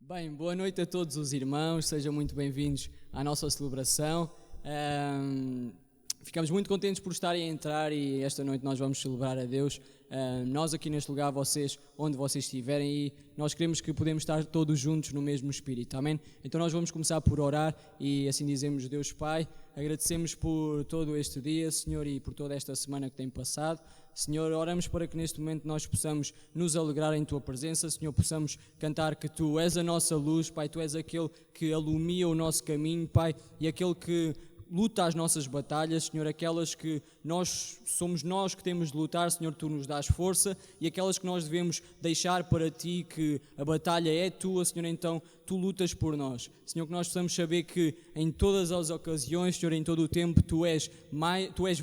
Bem, boa noite a todos os irmãos, sejam muito bem-vindos à nossa celebração. Ficamos muito contentes por estarem a entrar e esta noite nós vamos celebrar a Deus. Nós aqui neste lugar, vocês, onde vocês estiverem, e nós queremos que podemos estar todos juntos no mesmo Espírito, amém? Então nós vamos começar por orar e assim dizemos: Deus Pai, agradecemos por todo este dia, Senhor, e por toda esta semana que tem passado. Senhor, oramos para que neste momento nós possamos nos alegrar em Tua presença, Senhor, possamos cantar que Tu és a nossa luz, Pai, Tu és aquele que alumia o nosso caminho, Pai, e aquele que luta as nossas batalhas, Senhor, aquelas que somos nós que temos de lutar, Senhor, Tu nos dás força, e aquelas que nós devemos deixar para Ti, que a batalha é Tua, Senhor, então Tu lutas por nós. Senhor, que nós possamos saber que em todas as ocasiões, Senhor, em todo o tempo, Tu és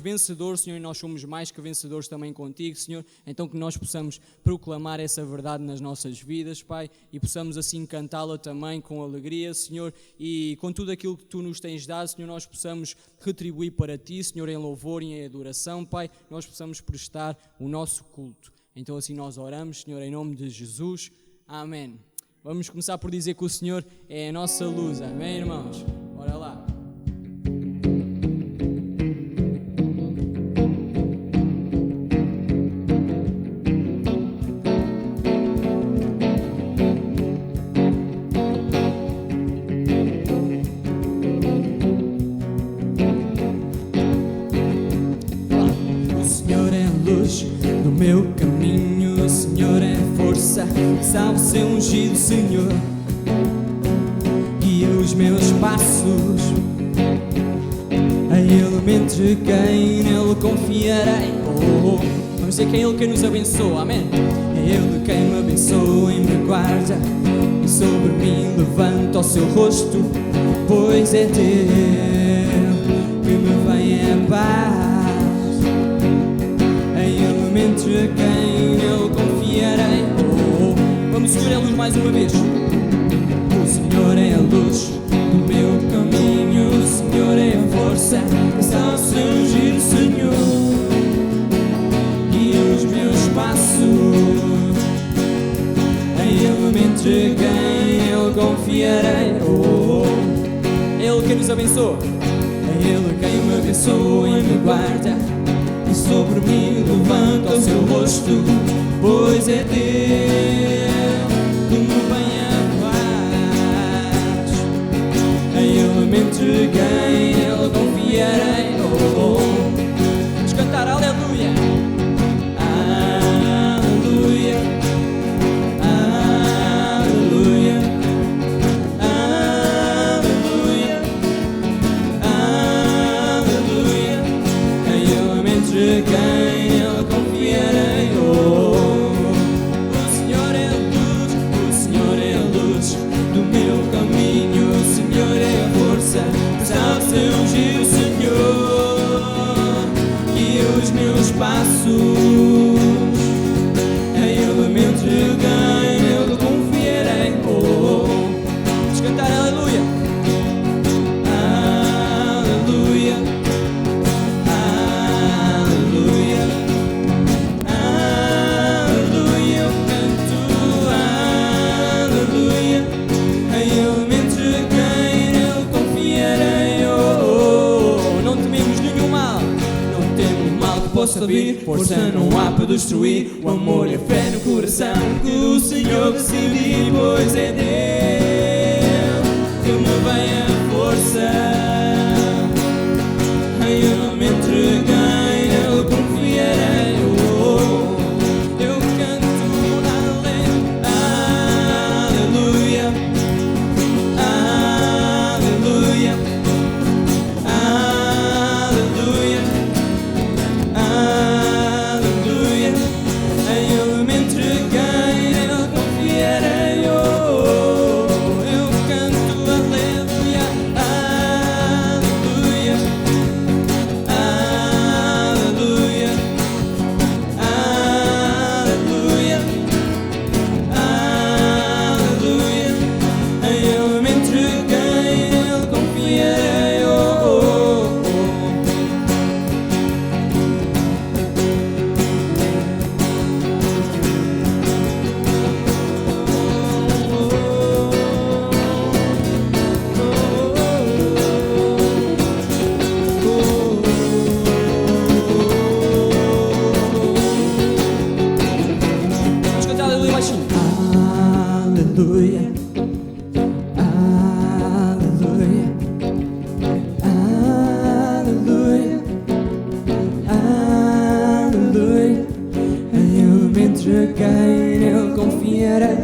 vencedor, Senhor, e nós somos mais que vencedores também contigo, Senhor. Então que nós possamos proclamar essa verdade nas nossas vidas, Pai, e possamos assim cantá-la também com alegria, Senhor, e com tudo aquilo que Tu nos tens dado, Senhor, nós possamos retribuir para Ti, Senhor, em louvor e em adoração, Pai, nós possamos prestar o nosso culto. Então assim nós oramos, Senhor, em nome de Jesus. Amém. Vamos começar por dizer que o Senhor é a nossa luz. Amém, irmãos? Bora lá. O Senhor é a luz do meu caminho, o Senhor é a força, salve seu ungido, Senhor, guia os meus passos, a Ele me entreguei, nele confiarei. Vamos dizer que é Ele quem nos abençoa, amém? É Ele quem me abençoa e me guarda, e sobre mim levanta o seu rosto, pois é dele que me vem a paz. A Ele me entreguei, nele confiarei. Vamos escolher a luz mais uma vez. O Senhor é a luz do meu caminho, o Senhor é a força, salve seu ungido, Senhor, guia os meus passos, a Ele me entreguei, eu confiarei. Ele quem nos abençoa. É Ele quem me abençoa e me guarda, e sobre mim levanta o seu rosto, pois é Deus que me vem a paz. A Ele me entreguei, Ele confiarei. Vamos cantar aleluia. Aleluia, aleluia, aleluia, aleluia. A Ele me entreguei, Ele confiarei. O Senhor é a luz do meu caminho, o Senhor é a força, salve seu ungido, Senhor, guia os meus passos, a Ele me entreguei, nele confiarei. Vamos cantar aleluia. Aleluia, aleluia, aleluia, eu canto aleluia, a Ele me entreguei, nele confiarei. Não tememos nenhum mal. Não temo mal que possa vir, força não há para destruir, o amor e a fé no coração que o Senhor decidi, pois é dele que me vem a força, a Ele me entreguei, nele confiarei. Eu canto aleluia, aleluia, aleluia, aleluia, a Ele me entreguei, nele confiarei. aleluia, aleluia, aleluia, aleluia. Eu me entreguei, nele confiarei.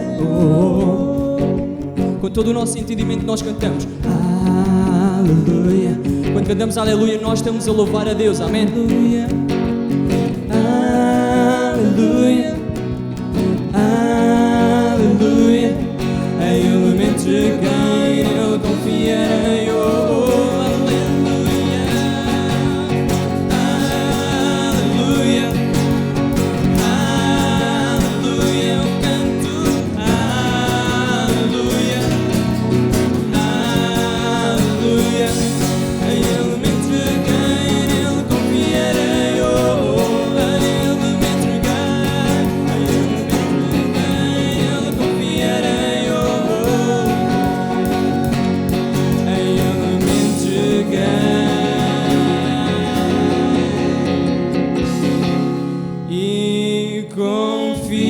Com todo o nosso entendimento nós cantamos Aleluia, Quando cantamos aleluia, nós estamos a louvar a Deus, amém? aleluia, aleluia, aleluia. Eu me entreguei, eu confiarei. Oh, aleluia, aleluia, aleluia. Eu canto aleluia, aleluia. Eu me entreguei, nele confiarei. Oh, a Ele me entreguei, nele confiarei. Oh, a Ele me entreguei e confiarei.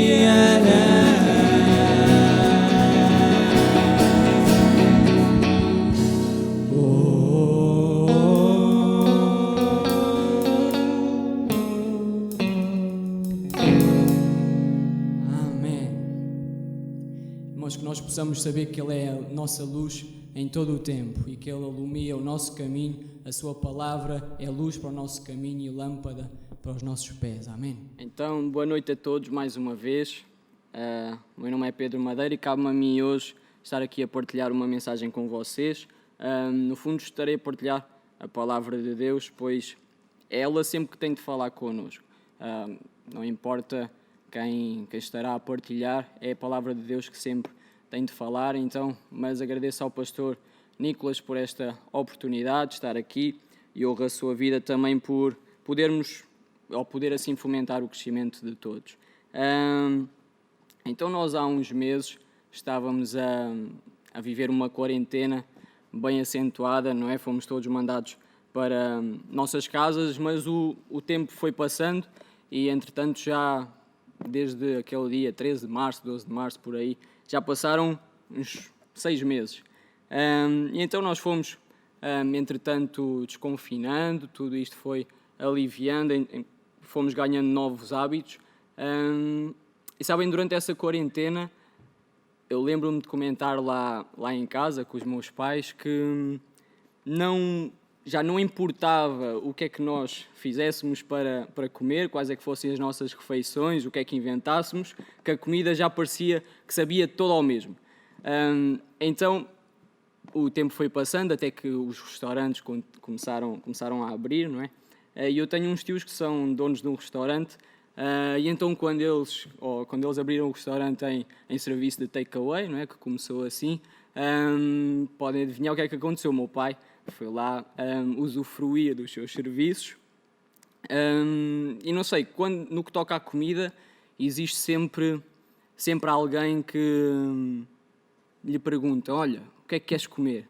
Amém. Irmãos, que nós possamos saber que Ele é a nossa luz em todo o tempo e que Ele ilumina o nosso caminho, a Sua palavra é luz para o nosso caminho e lâmpada para os nossos pés. Amém. Então, boa noite a todos mais uma vez. O meu nome é Pedro Madeira e cabe-me a mim hoje estar aqui a partilhar uma mensagem com vocês. No fundo, estarei a partilhar a palavra de Deus, pois é ela sempre que tem de falar connosco. Não importa quem estará a partilhar, é a palavra de Deus que sempre tem de falar. Então, mas agradeço ao pastor Nicolas por esta oportunidade de estar aqui e honro a sua vida também por poder assim fomentar o crescimento de todos. Então nós há uns meses estávamos a viver uma quarentena bem acentuada, não é? Fomos todos mandados para nossas casas, mas o tempo foi passando e entretanto já desde aquele dia 13 de março, 12 de março, por aí, já passaram uns 6 meses. E então nós fomos, entretanto, desconfinando, tudo isto foi aliviando, fomos ganhando novos hábitos. E sabem, durante essa quarentena, eu lembro-me de comentar lá em casa com os meus pais que já não importava o que é que nós fizéssemos para comer, quais é que fossem as nossas refeições, o que é que inventássemos, que a comida já parecia que sabia toda ao mesmo. Então, o tempo foi passando até que os restaurantes começaram a abrir, não é? E eu tenho uns tios que são donos de um restaurante, e então quando eles abriram o restaurante em serviço de takeaway, não é? Que começou assim, podem adivinhar o que é que aconteceu. O meu pai foi lá usufruir dos seus serviços, e não sei, no que toca à comida, existe sempre alguém que lhe pergunta: olha, o que é que queres comer?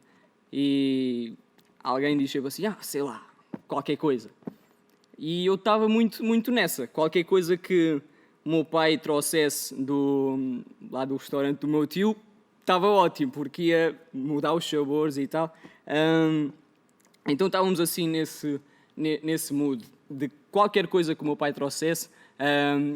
E alguém diz sempre assim: sei lá, qualquer coisa. E eu estava muito nessa, qualquer coisa que o meu pai trouxesse lá do restaurante do meu tio, estava ótimo, porque ia mudar os sabores e tal. Então estávamos assim nesse mood de qualquer coisa que o meu pai trouxesse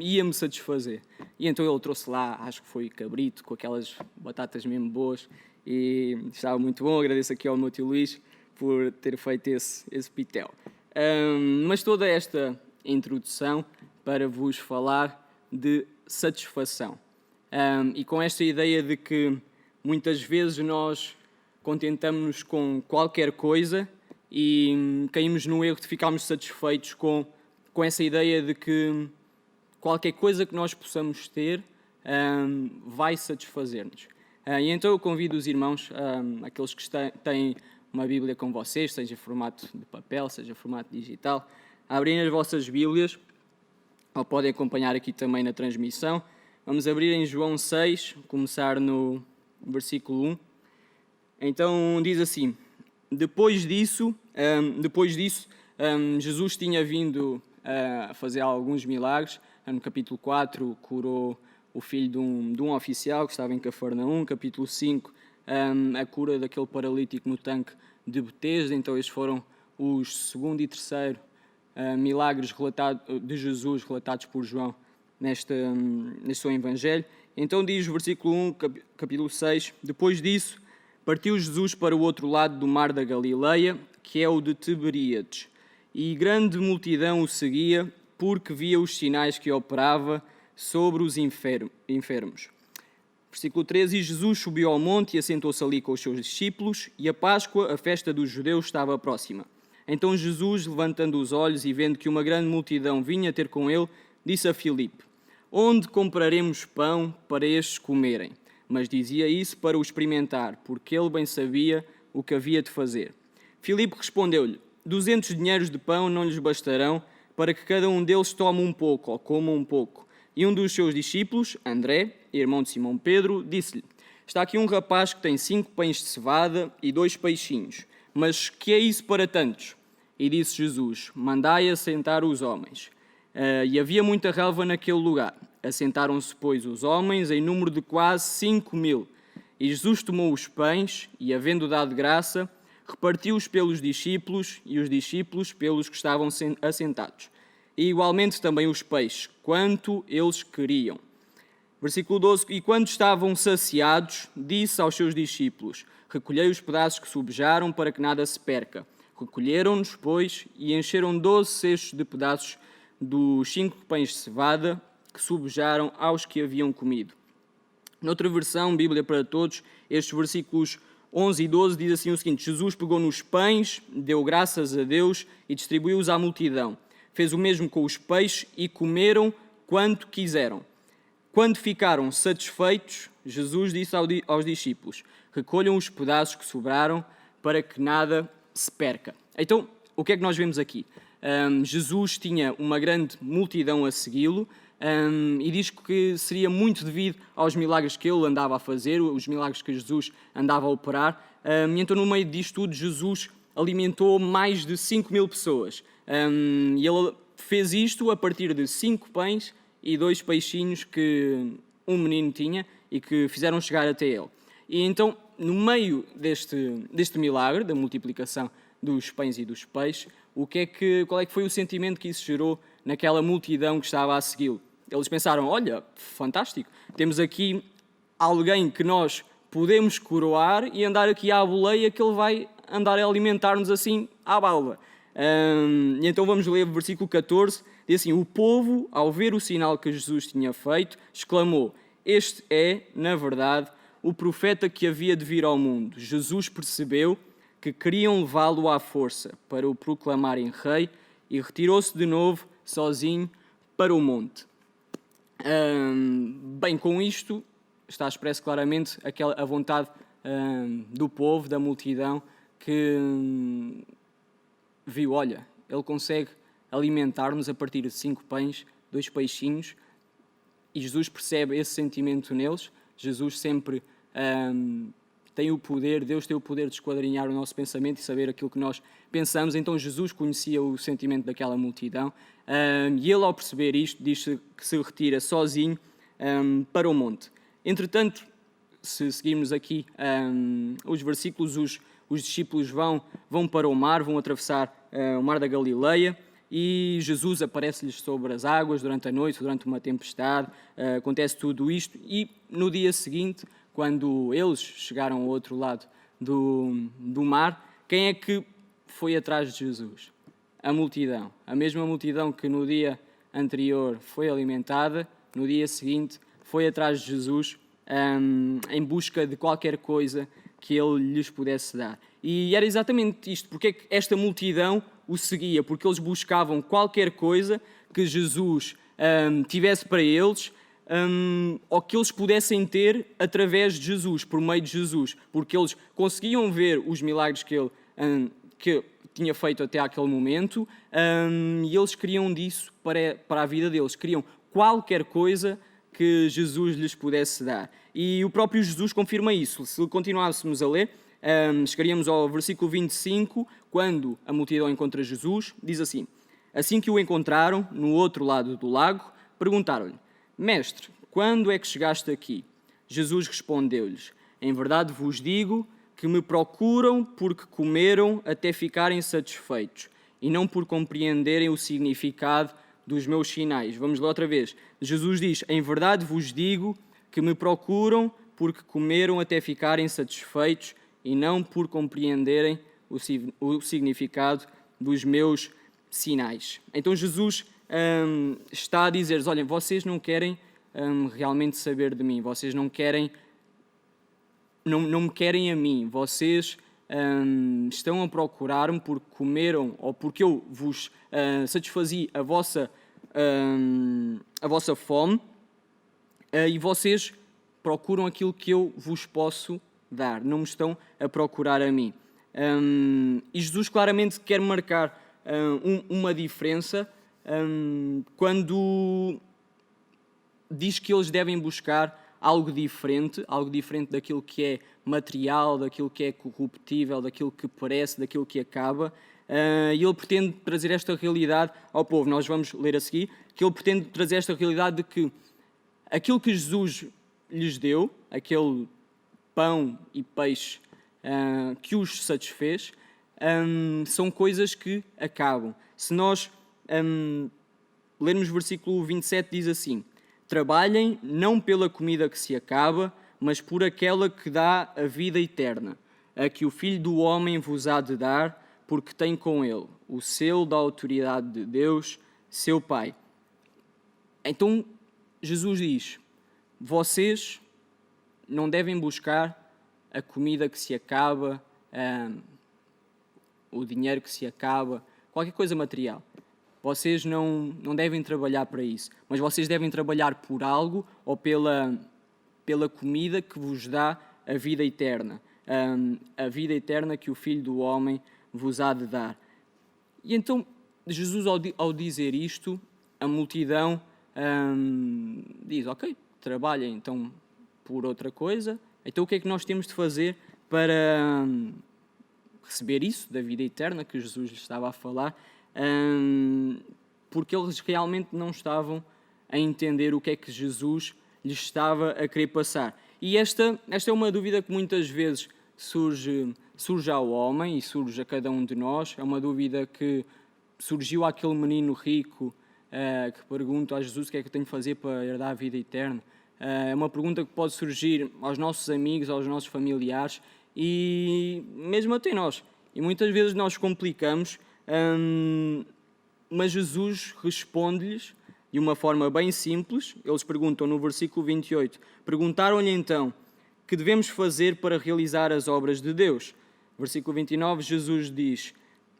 ia-me satisfazer. E então ele trouxe lá, acho que foi cabrito, com aquelas batatas mesmo boas, e estava muito bom. Agradeço aqui ao meu tio Luís por ter feito esse pitel. Mas toda esta introdução para vos falar de satisfação. E com esta ideia de que muitas vezes nós contentamos-nos com qualquer coisa e caímos no erro de ficarmos satisfeitos com essa ideia de que qualquer coisa que nós possamos ter vai satisfazer-nos. E então eu convido os irmãos, aqueles que têm uma Bíblia com vocês, seja em formato de papel, seja em formato digital, a abrirem as vossas Bíblias, ou podem acompanhar aqui também na transmissão. Vamos abrir em João 6, começar no versículo 1. Então diz assim: Depois disso, Jesus tinha vindo a fazer alguns milagres. No capítulo 4 curou o filho de um oficial que estava em Cafarnaum. Capítulo 5, a cura daquele paralítico no tanque de Betesda. Então estes foram os segundo e terceiro milagres de Jesus relatados por João neste seu Evangelho. Então diz o versículo 1, capítulo 6, depois disso partiu Jesus para o outro lado do mar da Galileia, que é o de Tiberíades, e grande multidão o seguia, porque via os sinais que operava sobre os enfermos. Versículo 13, e Jesus subiu ao monte e assentou-se ali com os seus discípulos, e a Páscoa, a festa dos judeus, estava próxima. Então Jesus, levantando os olhos e vendo que uma grande multidão vinha ter com ele, disse a Filipe, onde compraremos pão para estes comerem? Mas dizia isso para o experimentar, porque ele bem sabia o que havia de fazer. Filipe respondeu-lhe, 200 dinheiros de pão não lhes bastarão, para que cada um deles tome um pouco, ou coma um pouco. E um dos seus discípulos, André, irmão de Simão Pedro, disse-lhe, está aqui um rapaz que tem 5 pães de cevada e 2 peixinhos, mas que é isso para tantos? E disse Jesus, mandai assentar os homens. E havia muita relva naquele lugar. Assentaram-se, pois, os homens, em número de quase 5.000. E Jesus tomou os pães, e, havendo dado graça, repartiu-os pelos discípulos, e os discípulos pelos que estavam assentados. E, igualmente, também os peixes, quanto eles queriam. Versículo 12. E quando estavam saciados, disse aos seus discípulos, recolhei os pedaços que sobejaram, para que nada se perca. Recolheram-nos, pois, e encheram 12 cestos de pedaços dos 5 pães de cevada, que sobejaram aos que haviam comido. Noutra versão, Bíblia para Todos, estes versículos 11 e 12 diz assim o seguinte, Jesus pegou nos pães, deu graças a Deus e distribuiu-os à multidão. Fez o mesmo com os peixes e comeram quanto quiseram. Quando ficaram satisfeitos, Jesus disse aos discípulos, recolham os pedaços que sobraram para que nada se perca. Então, o que é que nós vemos aqui? Jesus tinha uma grande multidão a segui-lo, e diz que seria muito devido aos milagres que ele andava a fazer, os milagres que Jesus andava a operar. E então, no meio disto tudo, Jesus alimentou mais de 5.000 pessoas. E ele fez isto a partir de 5 pães e 2 peixinhos que um menino tinha e que fizeram chegar até ele. E então, no meio deste milagre, da multiplicação dos pães e dos peixes, qual é que foi o sentimento que isso gerou naquela multidão que estava a segui-lo? Eles pensaram, olha, fantástico, temos aqui alguém que nós podemos coroar e andar aqui à boleia que ele vai andar a alimentar-nos assim à balda. E então vamos ler o versículo 14, diz assim, o povo, ao ver o sinal que Jesus tinha feito, exclamou, este é, na verdade, o profeta que havia de vir ao mundo. Jesus percebeu que queriam levá-lo à força para o proclamarem rei e retirou-se de novo, sozinho, para o monte. Bem, com isto está expresso claramente a vontade do povo, da multidão, que viu, olha, ele consegue alimentar-nos a partir de 5 pães, 2 peixinhos, e Jesus percebe esse sentimento neles. Jesus sempre tem o poder, Deus tem o poder de esquadrinhar o nosso pensamento e saber aquilo que nós pensamos. Então Jesus conhecia o sentimento daquela multidão, e ele, ao perceber isto, diz que se retira sozinho para o monte. Entretanto, se seguirmos aqui os versículos, os discípulos vão para o mar, vão atravessar o mar da Galileia, e Jesus aparece-lhes sobre as águas durante a noite, durante uma tempestade, acontece tudo isto, e no dia seguinte, quando eles chegaram ao outro lado do mar, quem é que foi atrás de Jesus? A multidão. A mesma multidão que no dia anterior foi alimentada, no dia seguinte foi atrás de Jesus em busca de qualquer coisa que ele lhes pudesse dar. E era exatamente isto, porque é que esta multidão o seguia, porque eles buscavam qualquer coisa que Jesus tivesse para eles, ou que eles pudessem ter através de Jesus, por meio de Jesus, porque eles conseguiam ver os milagres que ele tinha feito até aquele momento, e eles queriam disso para a vida deles, queriam qualquer coisa que Jesus lhes pudesse dar. E o próprio Jesus confirma isso. Se continuássemos a ler, chegaríamos ao versículo 25, quando a multidão encontra Jesus, diz assim, assim que o encontraram, no outro lado do lago, perguntaram-lhe, Mestre, quando é que chegaste aqui? Jesus respondeu-lhes: em verdade vos digo que me procuram porque comeram até ficarem satisfeitos e não por compreenderem o significado dos meus sinais. Vamos lá outra vez. Jesus diz: em verdade vos digo que me procuram porque comeram até ficarem satisfeitos e não por compreenderem o significado dos meus sinais. Então Jesus está a dizer-lhes: olhem, vocês não querem realmente saber de mim, vocês não me querem a mim, vocês estão a procurar-me porque comeram ou porque eu vos satisfazi a vossa fome e vocês procuram aquilo que eu vos posso dar, não me estão a procurar a mim. E Jesus claramente quer marcar uma diferença quando diz que eles devem buscar algo diferente daquilo que é material, daquilo que é corruptível, daquilo que parece, daquilo que acaba. E ele pretende trazer esta realidade ao povo. Nós vamos ler a seguir que ele pretende trazer esta realidade de que aquilo que Jesus lhes deu, aquele pão e peixe que os satisfez, são coisas que acabam. Se nós lermos o versículo 27, diz assim: trabalhem não pela comida que se acaba, mas por aquela que dá a vida eterna, a que o Filho do Homem vos há de dar, porque tem com ele o selo da autoridade de Deus, seu Pai. Então Jesus diz: vocês não devem buscar a comida que se acaba, o dinheiro que se acaba, qualquer coisa material. Vocês não devem trabalhar para isso, mas vocês devem trabalhar por algo ou pela comida que vos dá a vida eterna. A vida eterna que o Filho do Homem vos há de dar. E então, Jesus, ao dizer isto, a multidão diz: ok, trabalhem então por outra coisa. Então o que é que nós temos de fazer para receber isso da vida eterna que Jesus lhes estava a falar? Porque eles realmente não estavam a entender o que é que Jesus lhes estava a querer passar. E esta é uma dúvida que muitas vezes surge ao homem e surge a cada um de nós. É uma dúvida que surgiu àquele menino rico que pergunta a Jesus: o que é que eu tenho de fazer para herdar a vida eterna? É uma pergunta que pode surgir aos nossos amigos, aos nossos familiares e mesmo até nós. E muitas vezes nós complicamos, mas Jesus responde-lhes de uma forma bem simples. Eles perguntam no versículo 28, perguntaram-lhe então: que devemos fazer para realizar as obras de Deus? Versículo 29, Jesus diz: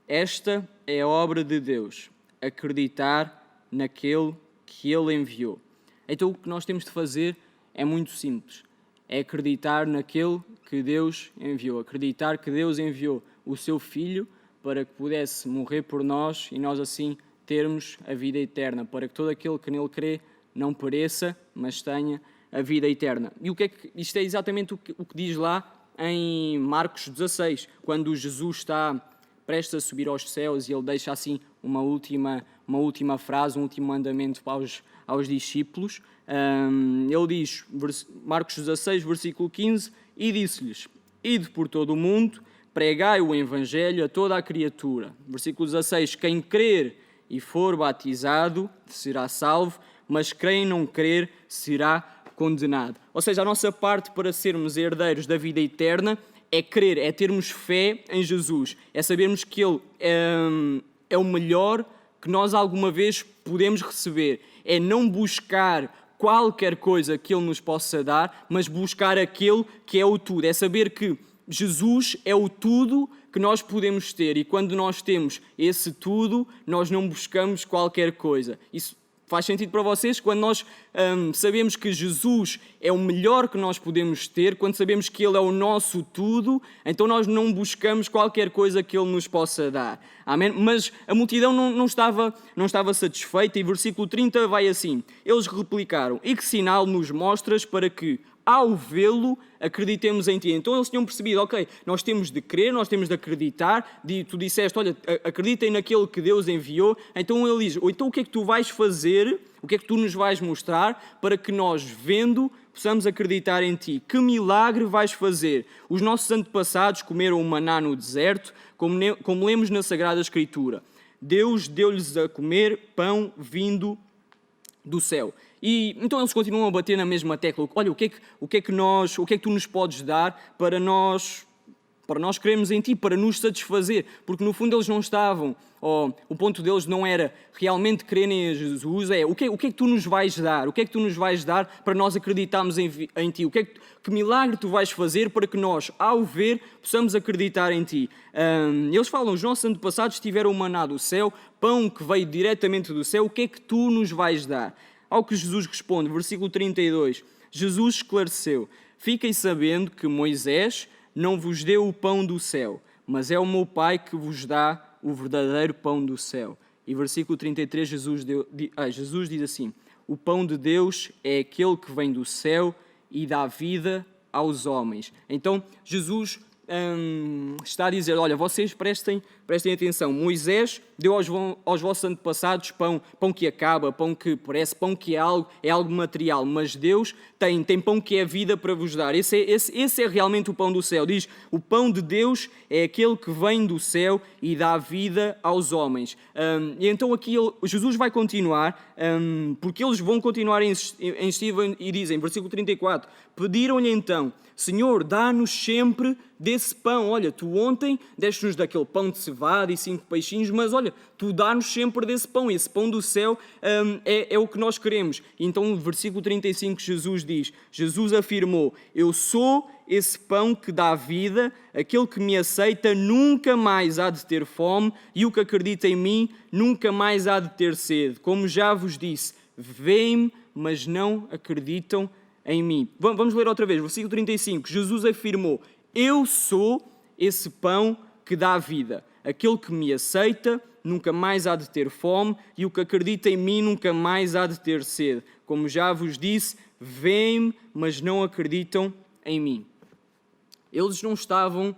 esta é a obra de Deus, acreditar naquele que Ele enviou. Então o que nós temos de fazer é muito simples, é acreditar naquele que Deus enviou, acreditar que Deus enviou o seu Filho para que pudesse morrer por nós e nós assim termos a vida eterna, para que todo aquele que nele crê não pereça, mas tenha a vida eterna. E isto é exatamente o que diz lá em Marcos 16, quando Jesus está prestes a subir aos céus e ele deixa assim uma última frase, um último mandamento aos discípulos. Ele diz, Marcos 16, versículo 15, e disse-lhes: ide por todo o mundo, pregai o Evangelho a toda a criatura. Versículo 16, quem crer e for batizado será salvo, mas quem não crer será condenado. Ou seja, a nossa parte para sermos herdeiros da vida eterna é crer, é termos fé em Jesus, é sabermos que Ele é o melhor que nós alguma vez podemos receber, é não buscar qualquer coisa que Ele nos possa dar, mas buscar aquele que é o tudo, é saber que Jesus é o tudo que nós podemos ter e quando nós temos esse tudo, nós não buscamos qualquer coisa. Isso faz sentido para vocês? Quando nós sabemos que Jesus é o melhor que nós podemos ter, quando sabemos que Ele é o nosso tudo, então nós não buscamos qualquer coisa que Ele nos possa dar. Amém? Mas a multidão não estava satisfeita e versículo 30 vai assim. Eles replicaram: e que sinal nos mostras para que, ao vê-lo, acreditemos em ti. Então eles tinham percebido, ok, nós temos de crer, nós temos de acreditar. Tu disseste, olha, acreditem naquele que Deus enviou. Então ele diz, então o que é que tu vais fazer, o que é que tu nos vais mostrar para que nós, vendo, possamos acreditar em ti? Que milagre vais fazer? Os nossos antepassados comeram o maná no deserto, como lemos na Sagrada Escritura. Deus deu-lhes a comer pão vindo do céu. E então eles continuam a bater na mesma tecla. Olha, o que é que tu nos podes dar para nós crermos em ti, para nos satisfazer? Porque no fundo eles não estavam, o ponto deles não era realmente crerem em Jesus, o que é que tu nos vais dar? O que é que tu nos vais dar para nós acreditarmos em ti? Que milagre tu vais fazer para que nós, ao ver, possamos acreditar em ti? Eles falam, os nossos antepassados tiveram o maná do céu, pão que veio diretamente do céu, o que é que tu nos vais dar? Ao que Jesus responde, versículo 32, Jesus esclareceu, fiquem sabendo que Moisés não vos deu o pão do céu, mas é o meu Pai que vos dá o verdadeiro pão do céu. E versículo 33, Jesus diz assim, o pão de Deus é aquele que vem do céu e dá vida aos homens. Então, Jesus está a dizer, olha, vocês prestem atenção, Moisés deu aos vossos antepassados pão que acaba, pão que parece, pão que é algo material, mas Deus tem pão que é vida para vos dar. Esse é realmente o pão do céu. Diz, o pão de Deus é aquele que vem do céu e dá vida aos homens. E então aqui Jesus vai continuar, porque eles vão continuar a insistir e dizem, versículo 34, pediram-lhe então, Senhor, dá-nos sempre desse pão. Olha, tu ontem deste-nos daquele pão de cevada e 5 peixinhos, mas olha, tu dá-nos sempre desse pão. Esse pão do céu é o que nós queremos. Então, no versículo 35, Jesus afirmou, eu sou esse pão que dá vida, aquele que me aceita nunca mais há de ter fome e o que acredita em mim nunca mais há de ter sede. Como já vos disse, veem-me, mas não acreditam em mim. Vamos ler outra vez, versículo 35. Jesus afirmou, eu sou esse pão que dá vida. Aquele que me aceita nunca mais há de ter fome e o que acredita em mim nunca mais há de ter sede. Como já vos disse, veem-me, mas não acreditam em mim. Eles não estavam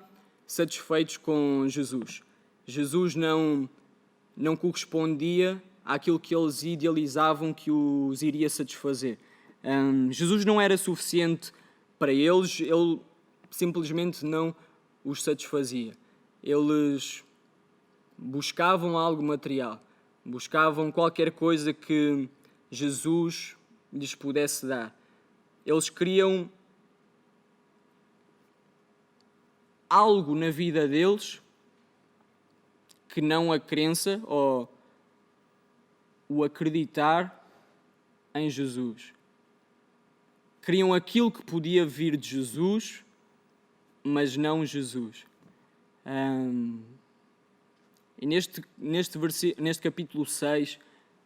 satisfeitos com Jesus. Jesus não correspondia àquilo que eles idealizavam que os iria satisfazer. Jesus não era suficiente para eles, ele simplesmente não os satisfazia. Eles buscavam algo material, buscavam qualquer coisa que Jesus lhes pudesse dar. Eles queriam algo na vida deles que não a crença ou o acreditar em Jesus. Queriam aquilo que podia vir de Jesus, mas não Jesus. E neste capítulo 6,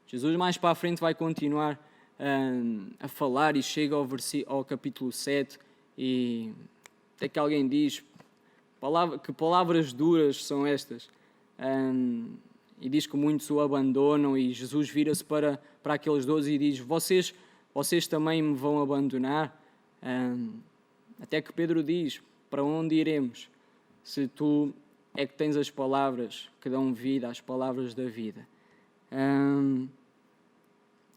Jesus mais para a frente vai continuar a falar e chega ao capítulo 7 e até que alguém diz que palavras duras são estas. E diz que muitos o abandonam e Jesus vira-se para aqueles 12 e diz, vocês também me vão abandonar? Até que Pedro diz, para onde iremos? Se tu é que tens as palavras que dão vida, as palavras da vida.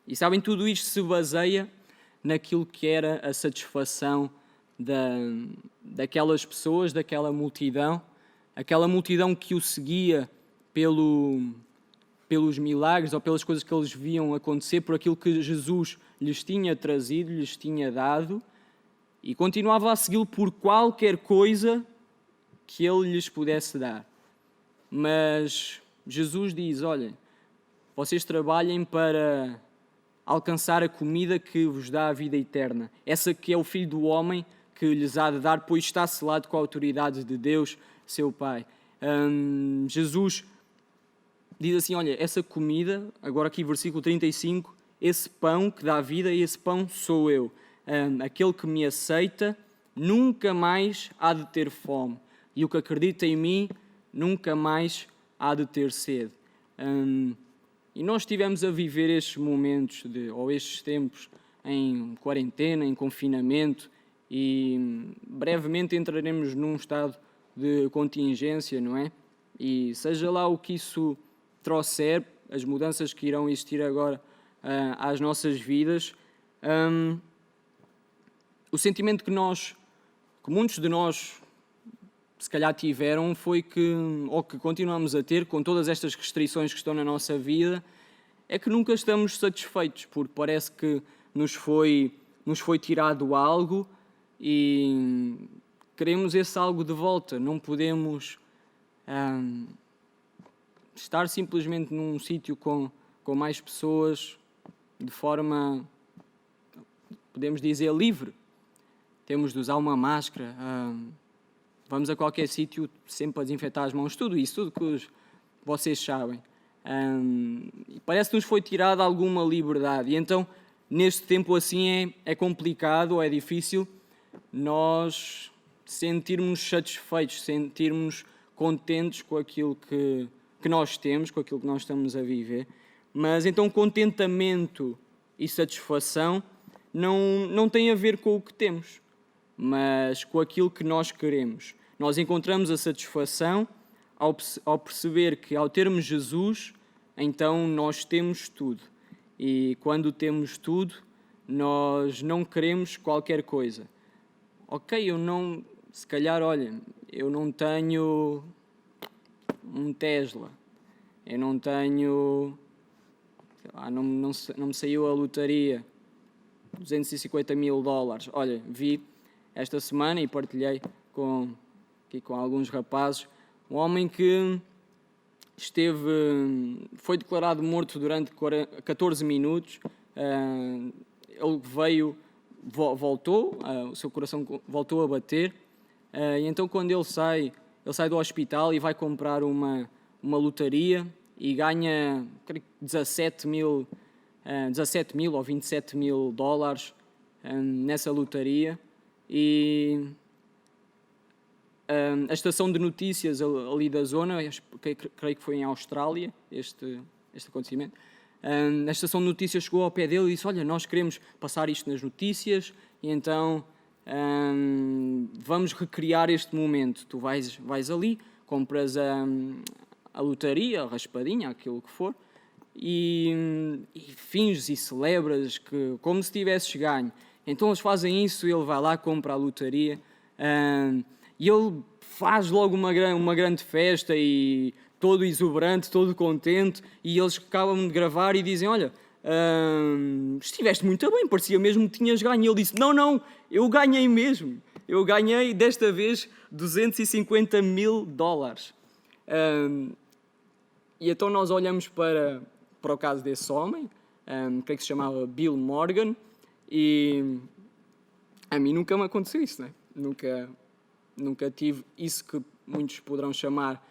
E sabem, tudo isto se baseia naquilo que era a satisfação daquelas pessoas, daquela multidão, aquela multidão que o seguia pelos milagres ou pelas coisas que eles viam acontecer, por aquilo que Jesus lhes tinha trazido, lhes tinha dado, e continuava a segui-lo por qualquer coisa que ele lhes pudesse dar. Mas Jesus diz, olhem, vocês trabalhem para alcançar a comida que vos dá a vida eterna. Essa que é o Filho do Homem que lhes há de dar, pois está selado com a autoridade de Deus, seu Pai. Jesus diz assim, olha, essa comida, agora aqui versículo 35, esse pão que dá vida, esse pão sou eu. Aquele que me aceita nunca mais há de ter fome. E o que acredita em mim nunca mais há de ter sede. E nós estivemos a viver estes momentos, ou estes tempos, em quarentena, em confinamento, e brevemente entraremos num estado de contingência, não é? E seja lá o que isso trouxer, as mudanças que irão existir agora às nossas vidas, o sentimento que muitos de nós se calhar tiveram foi ou que continuamos a ter com todas estas restrições que estão na nossa vida, é que nunca estamos satisfeitos, porque parece que nos foi tirado algo e queremos esse algo de volta. Não podemos estar simplesmente num sítio com mais pessoas de forma, podemos dizer, livre. Temos de usar uma máscara, vamos a qualquer sítio sempre a desinfetar as mãos, tudo isso, tudo que vocês sabem. Parece que nos foi tirada alguma liberdade e então neste tempo assim é complicado, é difícil nós sentirmos satisfeitos, sentirmos contentes com aquilo que nós temos, com aquilo que nós estamos a viver. Mas então contentamento e satisfação não tem a ver com o que temos, mas com aquilo que nós queremos. Nós encontramos a satisfação ao perceber que ao termos Jesus, então nós temos tudo. E quando temos tudo, nós não queremos qualquer coisa. Ok, se calhar, olha, eu não tenho um Tesla, eu não tenho, sei lá, não me saiu a lotaria, $250.000. Olha, vi esta semana e partilhei aqui com alguns rapazes, um homem que foi declarado morto durante 14 minutos, ele voltou, o seu coração voltou a bater, e então quando ele sai do hospital e vai comprar uma lotaria e ganha, creio que 17 mil ou $27.000 nessa lotaria. E a estação de notícias ali da zona, creio que foi em Austrália este acontecimento, a estação de notícias chegou ao pé dele e disse: olha, nós queremos passar isto nas notícias e então vamos recriar este momento. Tu vais ali, compras a lotaria, a raspadinha, aquilo que for, e finges e celebras como se tivesses ganho. Então eles fazem isso, ele vai lá, compra a lotaria, e ele faz logo uma grande festa e todo exuberante, todo contente, e eles acabam de gravar e dizem: olha, estiveste muito bem, parecia mesmo que tinhas ganho. E ele disse: não, eu ganhei mesmo, eu ganhei desta vez $250.000. E então nós olhamos para o caso desse homem, creio que se chamava Bill Morgan, e a mim nunca me aconteceu isso, né? Nunca tive isso que muitos poderão chamar,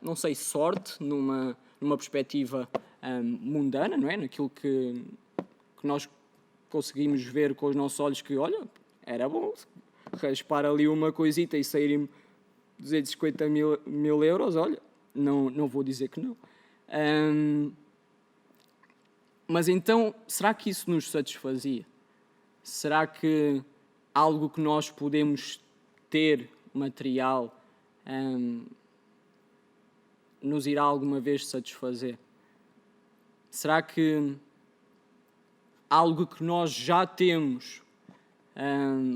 não sei, sorte, numa perspectiva mundana, não é? Naquilo que nós conseguimos ver com os nossos olhos, que, olha, era bom raspar ali uma coisita e saírem €250.000, olha, não vou dizer que não. Mas então, será que isso nos satisfazia? Será que algo que nós podemos ter, material, nos irá alguma vez satisfazer? Será que algo que nós já temos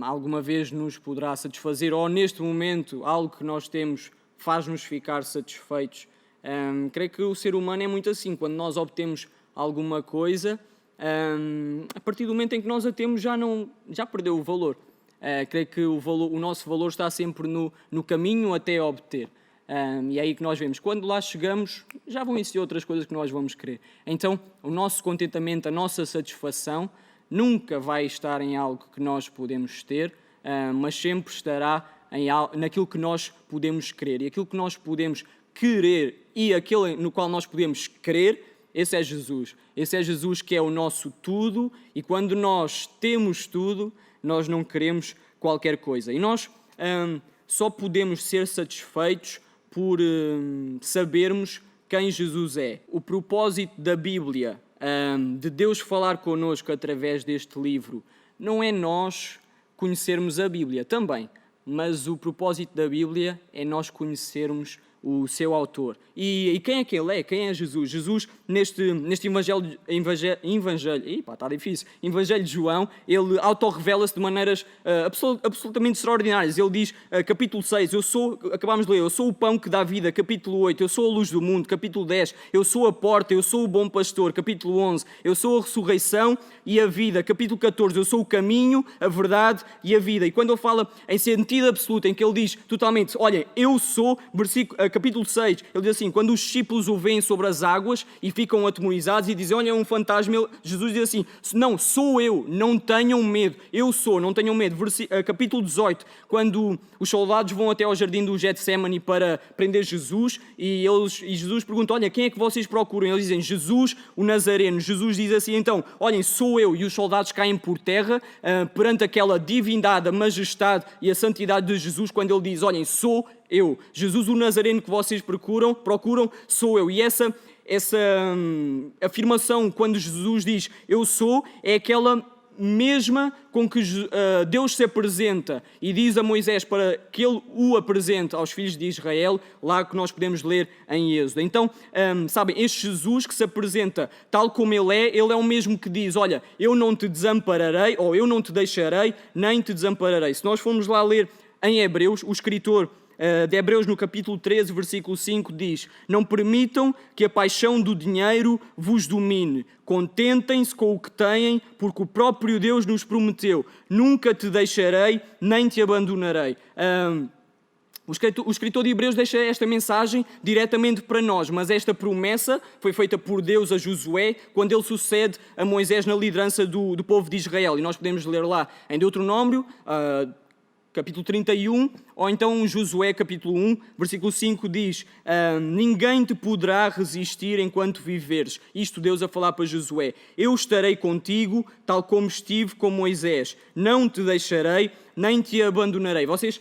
alguma vez nos poderá satisfazer? Ou neste momento algo que nós temos faz-nos ficar satisfeitos? Creio que o ser humano é muito assim. Quando nós obtemos alguma coisa, a partir do momento em que nós a temos já perdeu o valor. Creio que o nosso valor está sempre no caminho até obter. E é aí que nós vemos. Quando lá chegamos, já vão existir outras coisas que nós vamos querer. Então, o nosso contentamento, a nossa satisfação, nunca vai estar em algo que nós podemos ter, mas sempre estará naquilo que nós podemos querer. E aquilo que nós podemos querer e aquele no qual nós podemos crer, esse é Jesus. Esse é Jesus que é o nosso tudo, e quando nós temos tudo, nós não queremos qualquer coisa. E nós só podemos ser satisfeitos por sabermos quem Jesus é. O propósito da Bíblia, de Deus falar connosco através deste livro, não é nós conhecermos a Bíblia também, mas o propósito da Bíblia é nós conhecermos o seu autor. E quem é que ele é? Quem é Jesus? Jesus, neste Evangelho de João, ele autorrevela-se de maneiras absolutamente extraordinárias. Ele diz, capítulo 6, acabámos de ler, eu sou o pão que dá vida. Capítulo 8, eu sou a luz do mundo. Capítulo 10, eu sou a porta, eu sou o bom pastor. Capítulo 11, eu sou a ressurreição e a vida. Capítulo 14, eu sou o caminho, a verdade e a vida. E quando ele fala em sentido absoluto, em que ele diz totalmente, olhem, eu sou, capítulo 6, ele diz assim, quando os discípulos o veem sobre as águas e ficam atemorizados e dizem, olha, é um fantasma, Jesus diz assim, não, sou eu, não tenham medo, eu sou, não tenham medo. Capítulo 18, quando os soldados vão até ao jardim do Getsemane para prender Jesus e Jesus pergunta, olha, quem é que vocês procuram? Eles dizem, Jesus, o Nazareno. Jesus diz assim, então, olhem, sou eu. E os soldados caem por terra perante aquela divindade, a majestade e a santidade de Jesus, quando ele diz, olhem, sou eu. Jesus, o Nazareno que vocês procuram, sou eu. E essa afirmação, quando Jesus diz, eu sou, é aquela mesma com que Deus se apresenta e diz a Moisés para que ele o apresente aos filhos de Israel, lá que nós podemos ler em Êxodo. Então, sabem, este Jesus que se apresenta tal como ele é o mesmo que diz, olha, eu não te desampararei, ou eu não te deixarei, nem te desampararei. Se nós formos lá ler em Hebreus, o escritor de Hebreus, no capítulo 13, versículo 5, diz, não permitam que a paixão do dinheiro vos domine, contentem-se com o que têm, porque o próprio Deus nos prometeu, nunca te deixarei, nem te abandonarei. O escritor de Hebreus deixa esta mensagem diretamente para nós, mas esta promessa foi feita por Deus a Josué quando ele sucede a Moisés na liderança do povo de Israel. E nós podemos ler lá em Deuteronômio, capítulo 31, ou então Josué, capítulo 1, versículo 5, diz, ninguém te poderá resistir enquanto viveres. Isto Deus a falar para Josué. Eu estarei contigo, tal como estive com Moisés. Não te deixarei, nem te abandonarei. Vocês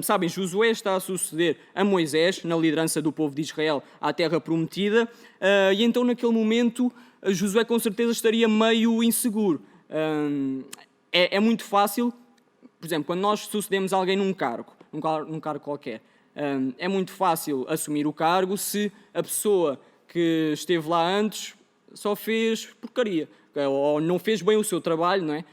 sabem, Josué está a suceder a Moisés, na liderança do povo de Israel, à terra prometida, e então naquele momento Josué com certeza estaria meio inseguro. É muito fácil. Por exemplo, quando nós sucedemos alguém num cargo qualquer, é muito fácil assumir o cargo se a pessoa que esteve lá antes só fez porcaria, ou não fez bem o seu trabalho, não é?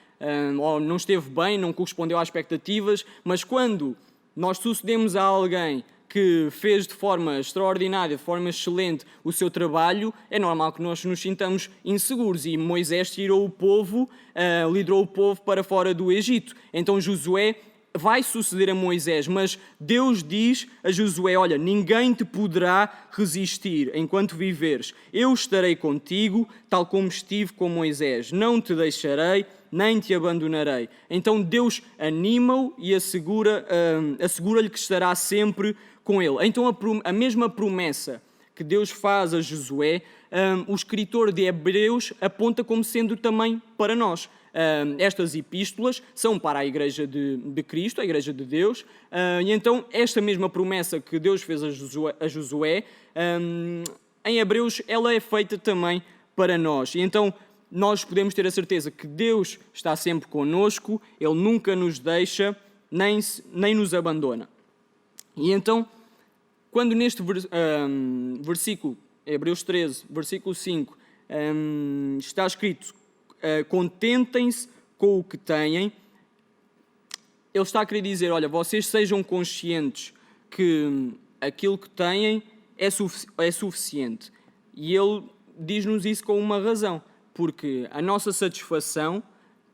Ou não esteve bem, não correspondeu às expectativas, mas quando nós sucedemos a alguém que fez de forma extraordinária, de forma excelente o seu trabalho, é normal que nós nos sintamos inseguros. E Moisés liderou o povo para fora do Egito. Então Josué vai suceder a Moisés, mas Deus diz a Josué, olha, ninguém te poderá resistir enquanto viveres. Eu estarei contigo, tal como estive com Moisés. Não te deixarei, nem te abandonarei. Então Deus anima-o e assegura-lhe que estará sempre com ele. Então a mesma promessa que Deus faz a Josué, o escritor de Hebreus aponta como sendo também para nós. Estas epístolas são para a Igreja de Cristo, a Igreja de Deus, e então esta mesma promessa que Deus fez a Josué, em Hebreus, ela é feita também para nós. E então nós podemos ter a certeza que Deus está sempre connosco, Ele nunca nos deixa, nem nos abandona. E então, quando neste versículo, Hebreus 13, versículo 5, está escrito, contentem-se com o que têm, ele está a querer dizer, olha, vocês sejam conscientes que aquilo que têm é suficiente. E ele diz-nos isso com uma razão, porque a nossa satisfação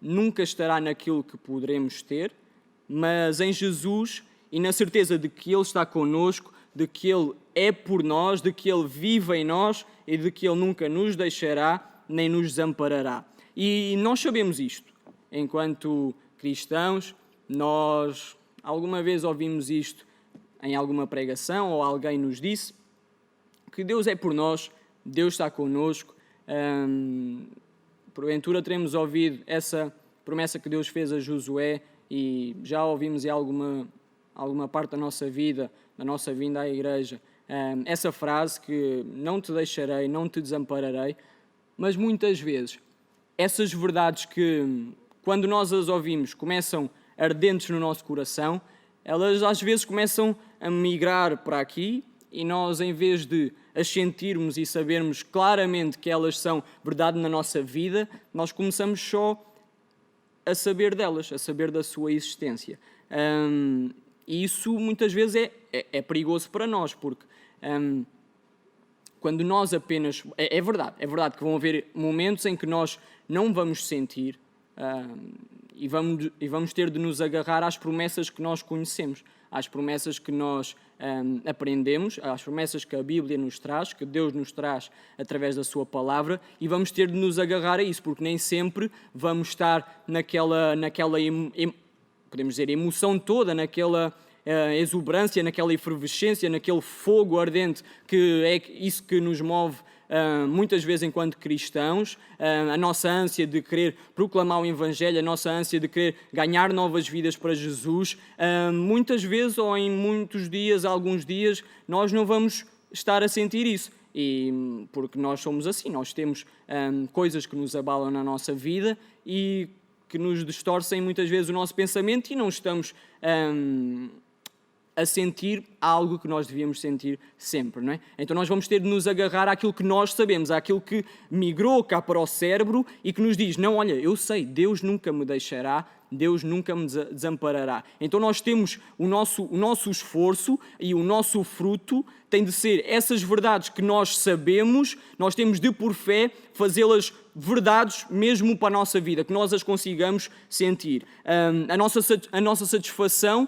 nunca estará naquilo que poderemos ter, mas em Jesus e na certeza de que Ele está connosco, de que Ele é por nós, de que Ele vive em nós e de que Ele nunca nos deixará nem nos desamparará. E nós sabemos isto. Enquanto cristãos, nós alguma vez ouvimos isto em alguma pregação ou alguém nos disse que Deus é por nós, Deus está connosco. Porventura teremos ouvido essa promessa que Deus fez a Josué e já ouvimos em alguma parte da nossa vida, da nossa vinda à igreja, essa frase que não te deixarei, não te desampararei, mas muitas vezes essas verdades que, quando nós as ouvimos, começam ardentes no nosso coração, elas às vezes começam a migrar para aqui e nós, em vez de as sentirmos e sabermos claramente que elas são verdade na nossa vida, nós começamos só a saber delas, a saber da sua existência. E isso muitas vezes é perigoso para nós, porque quando nós apenas... É verdade que vão haver momentos em que nós não vamos sentir e vamos ter de nos agarrar às promessas que nós conhecemos, às promessas que nós aprendemos, às promessas que a Bíblia nos traz, que Deus nos traz através da sua palavra, e vamos ter de nos agarrar a isso, porque nem sempre vamos estar naquela podemos dizer, emoção toda, naquela exuberância, naquela efervescência, naquele fogo ardente, que é isso que nos move muitas vezes enquanto cristãos, a nossa ânsia de querer proclamar o Evangelho, a nossa ânsia de querer ganhar novas vidas para Jesus. Muitas vezes, ou em muitos dias, alguns dias, nós não vamos estar a sentir isso. E porque nós somos assim, nós temos coisas que nos abalam na nossa vida e que nos distorcem muitas vezes o nosso pensamento e não estamos a sentir algo que nós devíamos sentir sempre, não é? Então nós vamos ter de nos agarrar àquilo que nós sabemos, àquilo que migrou cá para o cérebro e que nos diz, não, olha, eu sei, Deus nunca me deixará, Deus nunca me desamparará. Então nós temos o nosso esforço e o nosso fruto tem de ser essas verdades que nós sabemos, nós temos de, por fé, fazê-las verdades mesmo para a nossa vida, que nós as consigamos sentir. A nossa satisfação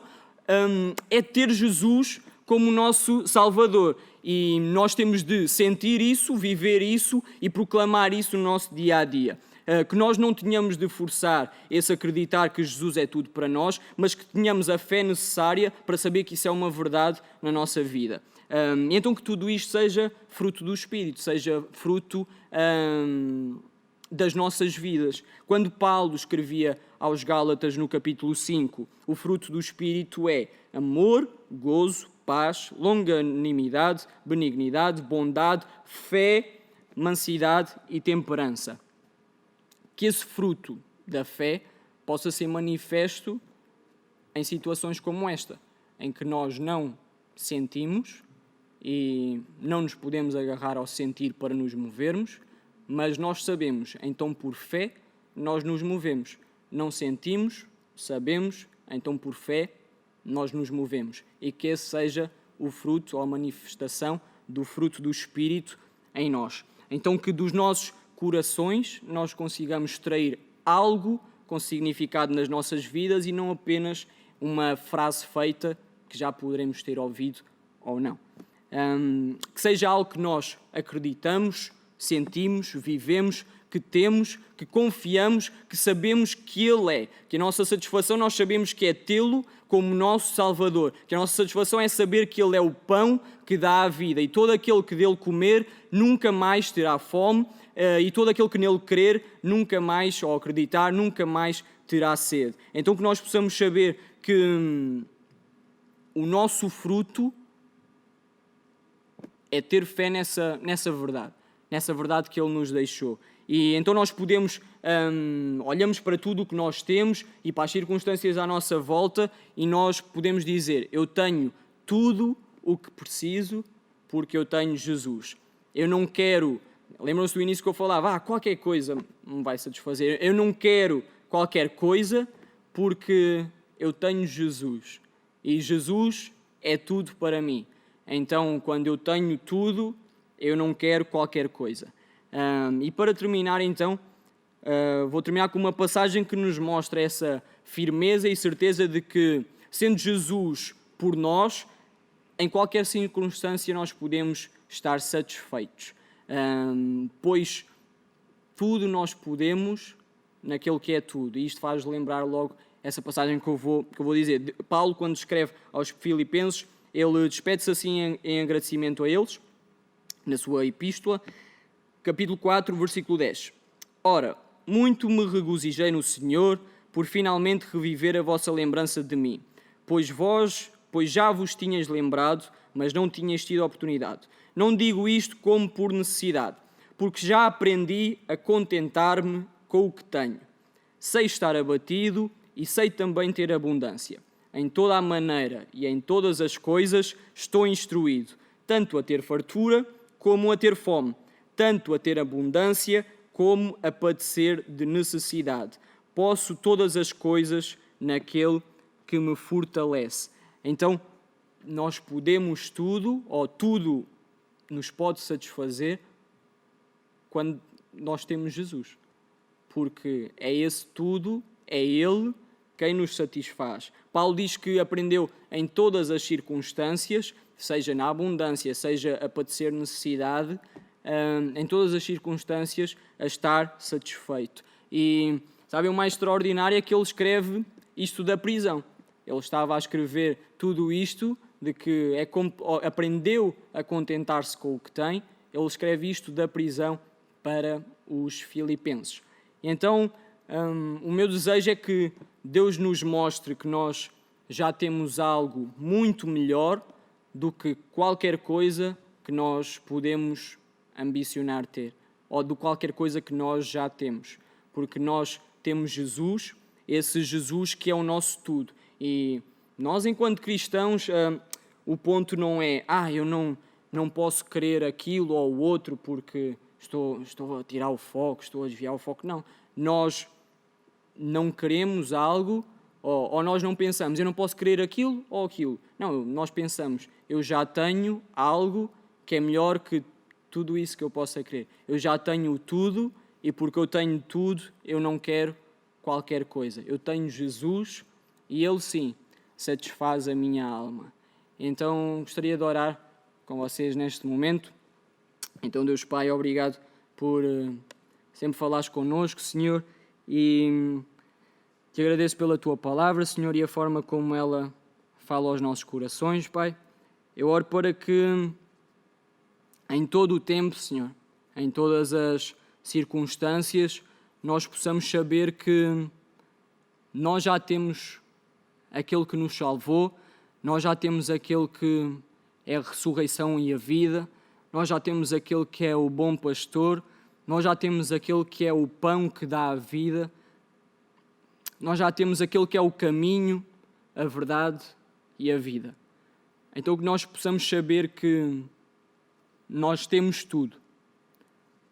é ter Jesus como nosso Salvador. E nós temos de sentir isso, viver isso e proclamar isso no nosso dia-a-dia. Que nós não tenhamos de forçar esse acreditar que Jesus é tudo para nós, mas que tenhamos a fé necessária para saber que isso é uma verdade na nossa vida. Então que tudo isto seja fruto do Espírito, seja fruto das nossas vidas. Quando Paulo escrevia aos Gálatas no capítulo 5, o fruto do Espírito é amor, gozo, paz, longanimidade, benignidade, bondade, fé, mansidade e temperança. Que esse fruto da fé possa ser manifesto em situações como esta, em que nós não sentimos e não nos podemos agarrar ao sentir para nos movermos, mas nós sabemos, então por fé nós nos movemos. Não sentimos, sabemos, então por fé nós nos movemos. E que esse seja o fruto ou a manifestação do fruto do Espírito em nós. Então que dos nossos corações nós consigamos extrair algo com significado nas nossas vidas e não apenas uma frase feita que já poderemos ter ouvido ou não. Que seja algo que nós acreditamos, sentimos, vivemos, que temos, que confiamos, que sabemos que Ele é. Que a nossa satisfação nós sabemos que é tê-lo como nosso Salvador. Que a nossa satisfação é saber que Ele é o pão que dá a vida. E todo aquele que dele comer nunca mais terá fome. E todo aquele que nele crer nunca mais, ou acreditar, nunca mais terá sede. Então que nós possamos saber que o nosso fruto é ter fé nessa verdade que Ele nos deixou. E então nós podemos, olhamos para tudo o que nós temos e para as circunstâncias à nossa volta e nós podemos dizer, eu tenho tudo o que preciso porque eu tenho Jesus. Eu não quero, lembram-se do início que eu falava, qualquer coisa me vai satisfazer. Eu não quero qualquer coisa porque eu tenho Jesus. E Jesus é tudo para mim. Então, quando eu tenho tudo, eu não quero qualquer coisa. E para terminar, então, vou terminar com uma passagem que nos mostra essa firmeza e certeza de que, sendo Jesus por nós, em qualquer circunstância nós podemos estar satisfeitos. Pois tudo nós podemos naquele que é tudo. E isto faz lembrar logo essa passagem que eu vou dizer. Paulo, quando escreve aos Filipenses, ele despede-se assim em agradecimento a eles, na sua epístola, capítulo 4, versículo 10. Ora, muito me regozijei no Senhor, por finalmente reviver a vossa lembrança de mim, pois já vos tinhas lembrado, mas não tinhas tido oportunidade. Não digo isto como por necessidade, porque já aprendi a contentar-me com o que tenho. Sei estar abatido e sei também ter abundância. Em toda a maneira e em todas as coisas estou instruído, tanto a ter fartura como a ter fome, tanto a ter abundância como a padecer de necessidade. Posso todas as coisas naquele que me fortalece. Então, nós podemos tudo, ou tudo nos pode satisfazer, quando nós temos Jesus. Porque é esse tudo, é Ele quem nos satisfaz. Paulo diz que aprendeu em todas as circunstâncias, seja na abundância, seja a padecer necessidade, em todas as circunstâncias a estar satisfeito. E sabe, o mais extraordinário é que ele escreve isto da prisão. Ele estava a escrever tudo isto, de que aprendeu a contentar-se com o que tem. Ele escreve isto da prisão para os filipenses. Então, o meu desejo é que Deus nos mostre que nós já temos algo muito melhor do que qualquer coisa que nós podemos ambicionar ter, ou de qualquer coisa que nós já temos. Porque nós temos Jesus, esse Jesus que é o nosso tudo. E nós, enquanto cristãos, o ponto não é eu não posso querer aquilo ou o outro porque estou a tirar o foco, estou a desviar o foco. Não, nós não queremos algo ou nós não pensamos, eu não posso querer aquilo ou aquilo. Não, nós pensamos, eu já tenho algo que é melhor que tudo isso que eu possa querer. Eu já tenho tudo e porque eu tenho tudo, eu não quero qualquer coisa. Eu tenho Jesus e Ele sim satisfaz a minha alma. Então gostaria de orar com vocês neste momento. Então, Deus Pai, obrigado por sempre falares connosco, Senhor, e te agradeço pela Tua palavra, Senhor, e a forma como ela fala aos nossos corações, Pai. Eu oro para que em todo o tempo, Senhor, em todas as circunstâncias, nós possamos saber que nós já temos aquele que nos salvou, nós já temos aquele que é a ressurreição e a vida, nós já temos aquele que é o bom pastor, nós já temos aquele que é o pão que dá a vida, nós já temos aquele que é o caminho, a verdade e a vida. Então que nós possamos saber que nós temos tudo,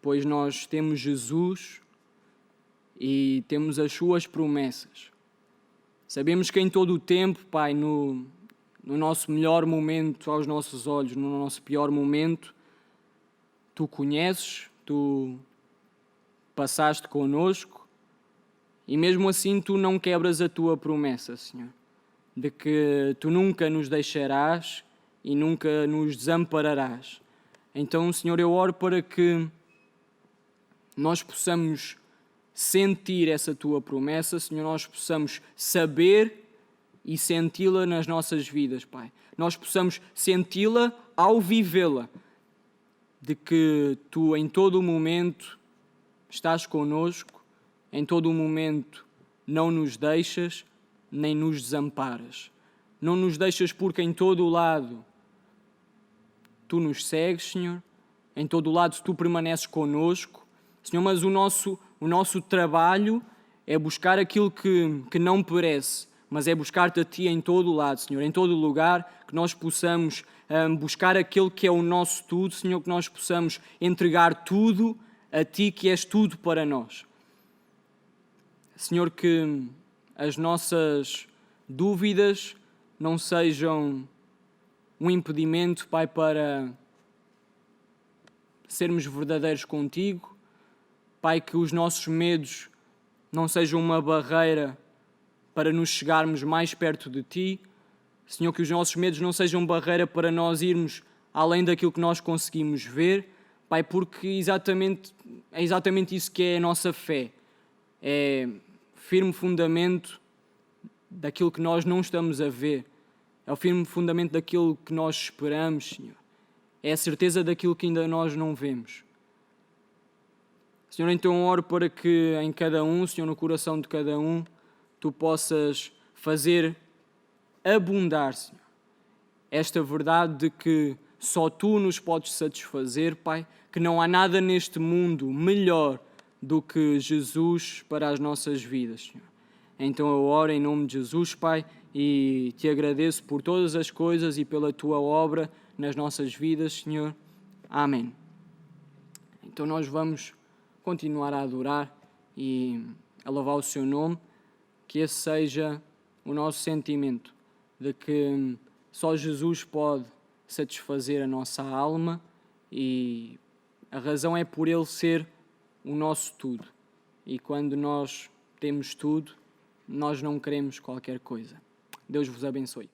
pois nós temos Jesus e temos as suas promessas. Sabemos que em todo o tempo, Pai, no nosso melhor momento aos nossos olhos, no nosso pior momento, Tu conheces, Tu passaste connosco e mesmo assim Tu não quebras a Tua promessa, Senhor, de que Tu nunca nos deixarás e nunca nos desampararás. Então, Senhor, eu oro para que nós possamos sentir essa Tua promessa, Senhor, nós possamos saber e senti-la nas nossas vidas, Pai. Nós possamos senti-la ao vivê-la, de que Tu em todo o momento estás connosco, em todo o momento não nos deixas, nem nos desamparas. Não nos deixas porque em todo o lado Tu nos segues, Senhor, em todo o lado Tu permaneces connosco, Senhor, mas o nosso trabalho é buscar aquilo que não perece, mas é buscar-te a Ti em todo o lado, Senhor, em todo o lugar, que nós possamos buscar aquele que é o nosso tudo, Senhor, que nós possamos entregar tudo a Ti, que és tudo para nós. Senhor, que as nossas dúvidas não sejam um impedimento, Pai, para sermos verdadeiros contigo. Pai, que os nossos medos não sejam uma barreira para nos chegarmos mais perto de Ti. Senhor, que os nossos medos não sejam barreira para nós irmos além daquilo que nós conseguimos ver. Pai, porque é exatamente isso que é a nossa fé. É firme fundamento daquilo que nós não estamos a ver. É o firme fundamento daquilo que nós esperamos, Senhor. É a certeza daquilo que ainda nós não vemos. Senhor, então oro para que em cada um, Senhor, no coração de cada um, Tu possas fazer abundar, Senhor, esta verdade de que só Tu nos podes satisfazer, Pai, que não há nada neste mundo melhor do que Jesus para as nossas vidas, Senhor. Então eu oro em nome de Jesus, Pai, e te agradeço por todas as coisas e pela tua obra nas nossas vidas, Senhor. Amém. Então nós vamos continuar a adorar e a louvar o seu nome, que esse seja o nosso sentimento, de que só Jesus pode satisfazer a nossa alma e a razão é por Ele ser o nosso tudo. E quando nós temos tudo, nós não queremos qualquer coisa. Deus vos abençoe.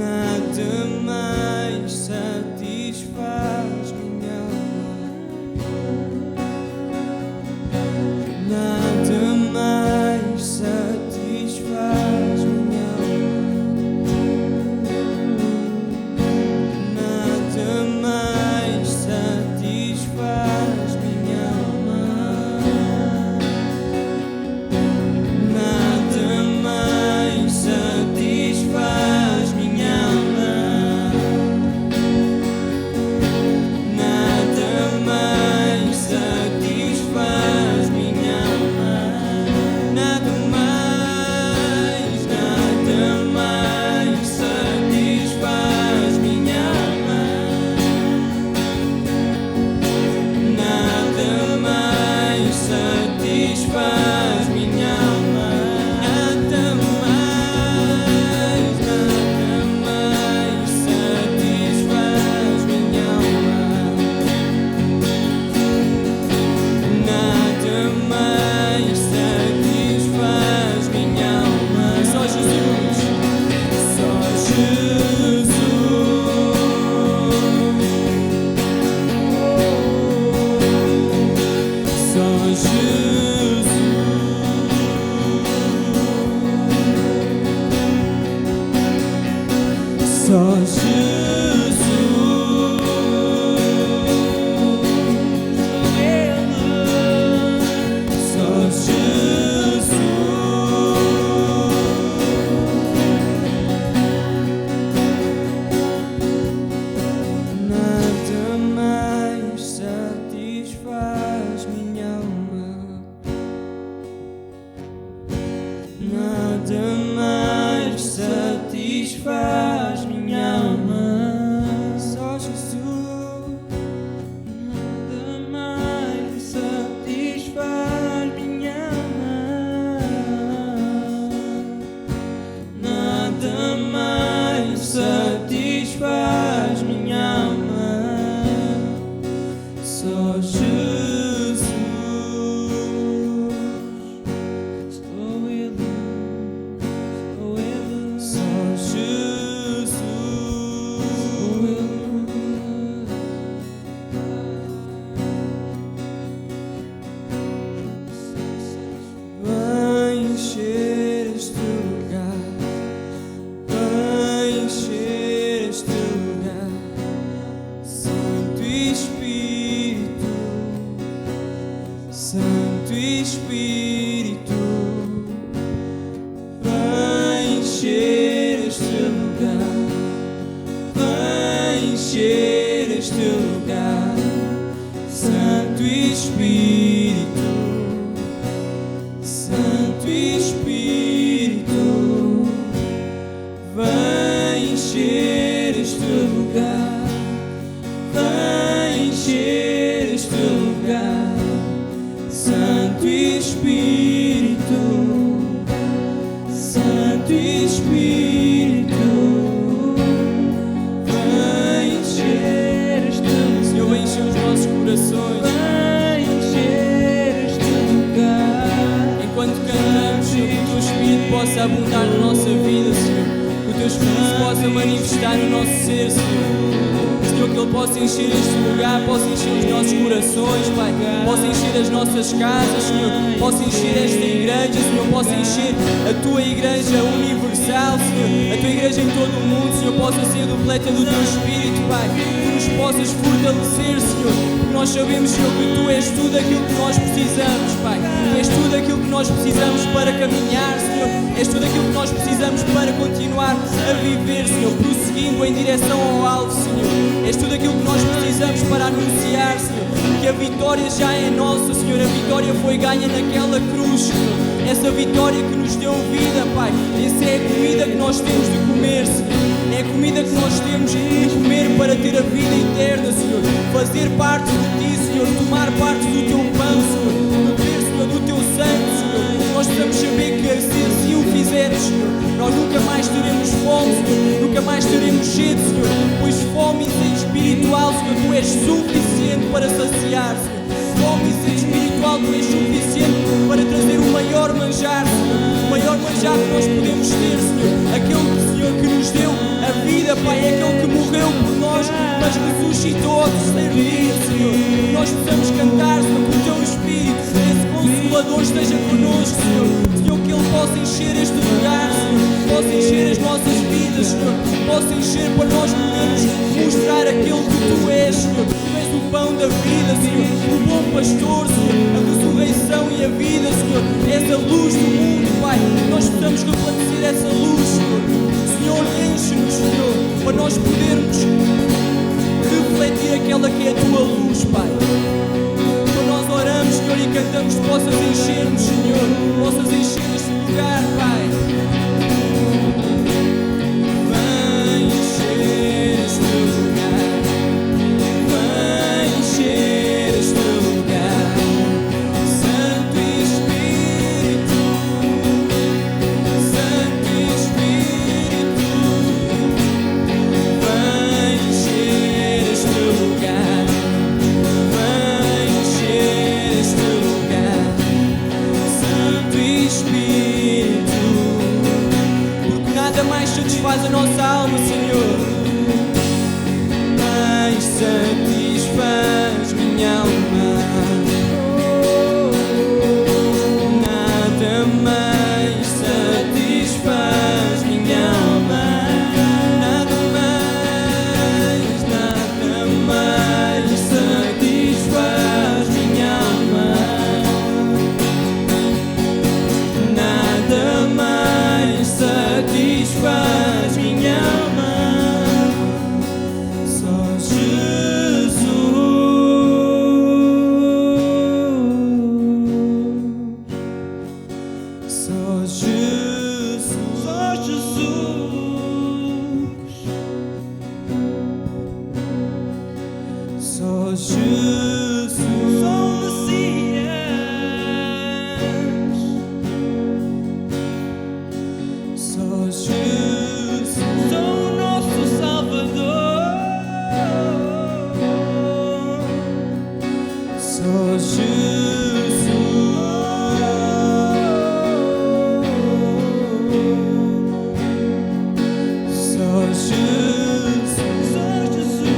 Nada mais Só Jesus, só Jesus. Nada mais satisfaz minha alma, nada mais satisfaz minha alma. Só Jesus. Nada mais satisfaz minha alma, nada mais satisfaz minha alma. Só Jesus. Sou Ele, sou Ele. Só Jesus. Sou Ele. Vai encher este lugar, vai encher este lugar, Santo Espírito, Santo Espírito. Vai encher este lugar, vai encher este lugar, Santo Espírito, Santo Espírito. Vai encher este lugar, vai encher este lugar, Santo Espírito, Santo Espírito. Vai encher este lugar, Senhor, vai encher os nossos corações. vai encher este lugar. Enquanto cantamos, Senhor, que o Teu Espírito possa abundar na nossa vida, Senhor. Que o Teu Espírito se possa manifestar no nosso ser, Senhor. Senhor, que Ele possa encher este lugar, possa encher os nossos corações, Pai. Possa encher as nossas casas, Senhor. Possa encher esta igreja, Senhor. Possa encher a Tua igreja universal, Senhor. A Tua igreja em todo o mundo, Senhor. Possa ser dupleta do Teu Espírito, Pai. Que nos possas fortalecer, Senhor. Porque nós sabemos, Senhor, que Tu és tudo aquilo que nós precisamos, Pai. És tudo aquilo que nós precisamos para caminhar, Senhor. És tudo aquilo que nós precisamos para continuar a viver, Senhor, prosseguindo em direção ao alvo, Senhor. És tudo aquilo que nós precisamos para anunciar, Senhor, que a vitória já é nossa, Senhor. A vitória foi ganha naquela cruz, Senhor. Essa vitória que nos deu vida, Pai. Essa é a comida que nós temos de comer, Senhor. É a comida que nós temos de comer para ter a vida eterna, Senhor. Fazer parte de Ti, Senhor. Tomar parte do Teu pão, Senhor. Beber, Senhor, do Teu sangue, Senhor. Nós precisamos saber que se assim o fizeres, Senhor, nós nunca mais teremos fome, Senhor. Nunca mais teremos sede, Senhor. Pois fome espiritual, Senhor, Tu és suficiente para saciar, Senhor. Fome espiritual, Tu és suficiente para trazer o maior manjar, Senhor. O maior manjar que nós podemos ter, Senhor. Aquele, Senhor, que nos deu a vida, Pai. É aquele que morreu por nós, mas ressuscitou ao terceiro dia, Senhor. Nós precisamos cantar, Senhor, com o Teu Espírito. Esse Consolador esteja connosco, Senhor. Senhor, que Ele possa encher este lugar, Senhor. Possa encher as nossas vidas, Senhor. Possa encher para nós podermos mostrar aquilo que Tu és, Senhor. Tu és o pão da vida, Senhor. O bom pastor, Senhor. A ressurreição e a vida, Senhor. És a luz do mundo, Pai. Nós precisamos resplandecer essa luz, Senhor. Senhor, enche-nos, Senhor, para nós podermos refletir aquela que é a Tua luz, Pai. Quando nós oramos, Senhor, e cantamos, possas encher-nos, Senhor. Possas encher este lugar, Pai. Vai encher este lugar, vai encher este lugar, Santo Espírito, Santo Espírito. Vai encher este lugar, vai encher este lugar, Santo Espírito. Só Jesus, só o Messias, só Jesus, só o nosso Salvador, só Jesus, só Jesus, só Jesus.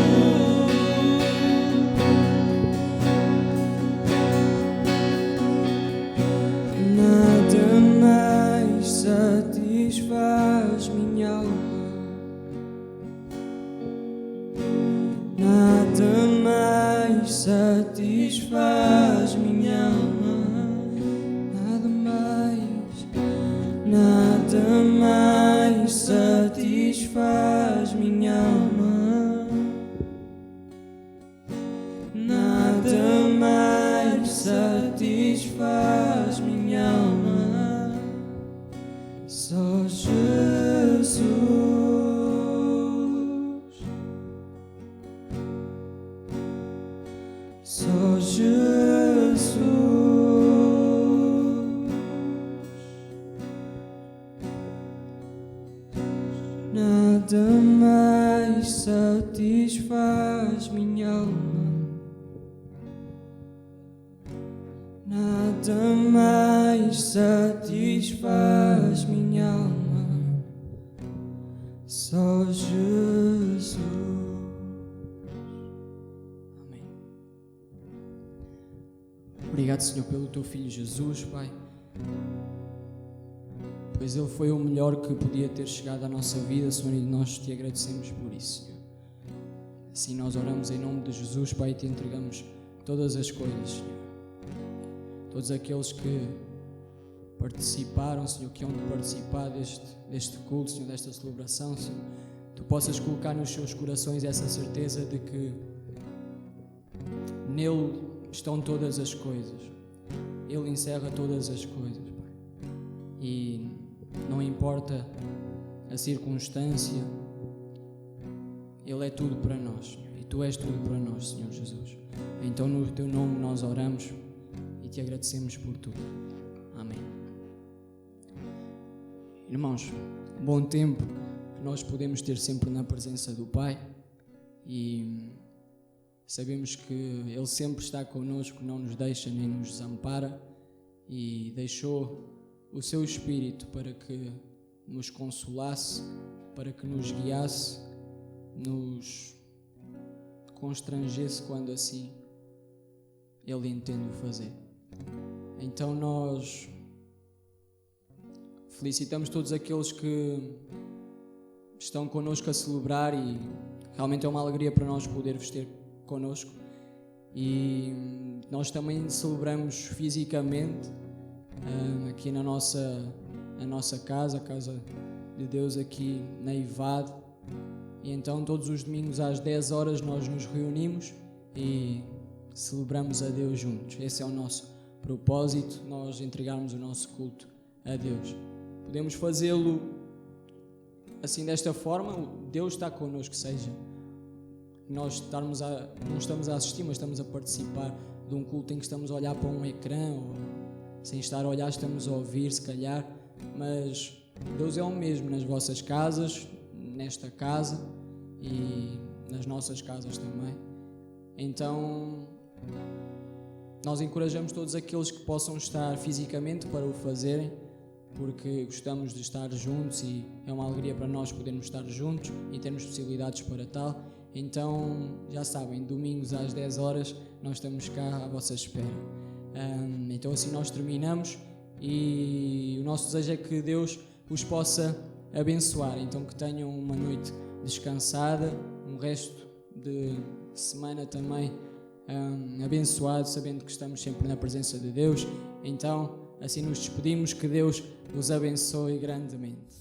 Nada mais satisfaz minha alma, nada mais satisfaz minha alma, nada mais satisfaz minha alma, nada mais satisfaz minha alma, só Jesus, só Jesus, nada mais satisfaz minha alma, nada mais satisfaz minha alma, só Jesus. Amém. Obrigado, Senhor, pelo Teu Filho Jesus, Pai. Pois Ele foi o melhor que podia ter chegado à nossa vida, Senhor, e nós Te agradecemos por isso, Senhor. Assim nós oramos em nome de Jesus, Pai, e Te entregamos todas as coisas, Senhor. Todos aqueles que participaram, Senhor, que hão de participar deste culto, Senhor, desta celebração, Senhor, Tu possas colocar nos seus corações essa certeza de que nele estão todas as coisas. Ele encerra todas as coisas, Pai. E não importa a circunstância, Ele é tudo para nós, Senhor. E Tu és tudo para nós, Senhor Jesus. Então no Teu nome nós oramos e Te agradecemos por tudo. Amém. Irmãos, bom tempo que nós podemos ter sempre na presença do Pai e sabemos que Ele sempre está connosco, não nos deixa nem nos desampara e deixou o Seu Espírito para que nos consolasse, para que nos guiasse, nos constrangesse quando assim Ele entende o fazer. Então nós felicitamos todos aqueles que estão connosco a celebrar e realmente é uma alegria para nós poder-vos ter connosco. E nós também celebramos fisicamente aqui na nossa casa, a casa de Deus aqui na IVAD. E então todos os domingos às 10 horas nós nos reunimos e celebramos a Deus juntos. Esse é o nosso propósito, nós entregarmos o nosso culto a Deus. Podemos fazê-lo assim desta forma, Deus está connosco, seja nós não estamos a assistir, mas estamos a participar de um culto em que estamos a olhar para um ecrã, ou sem estar a olhar estamos a ouvir, se calhar, mas Deus é o mesmo nas vossas casas, nesta casa e nas nossas casas também. Então nós encorajamos todos aqueles que possam estar fisicamente para o fazerem, porque gostamos de estar juntos e é uma alegria para nós podermos estar juntos e termos possibilidades para tal. Então, já sabem, domingos às 10 horas nós estamos cá à vossa espera. Então assim nós terminamos e o nosso desejo é que Deus os possa abençoar. Então que tenham uma noite descansada, um resto de semana também abençoado, sabendo que estamos sempre na presença de Deus. Então assim nos despedimos, que Deus os abençoe grandemente.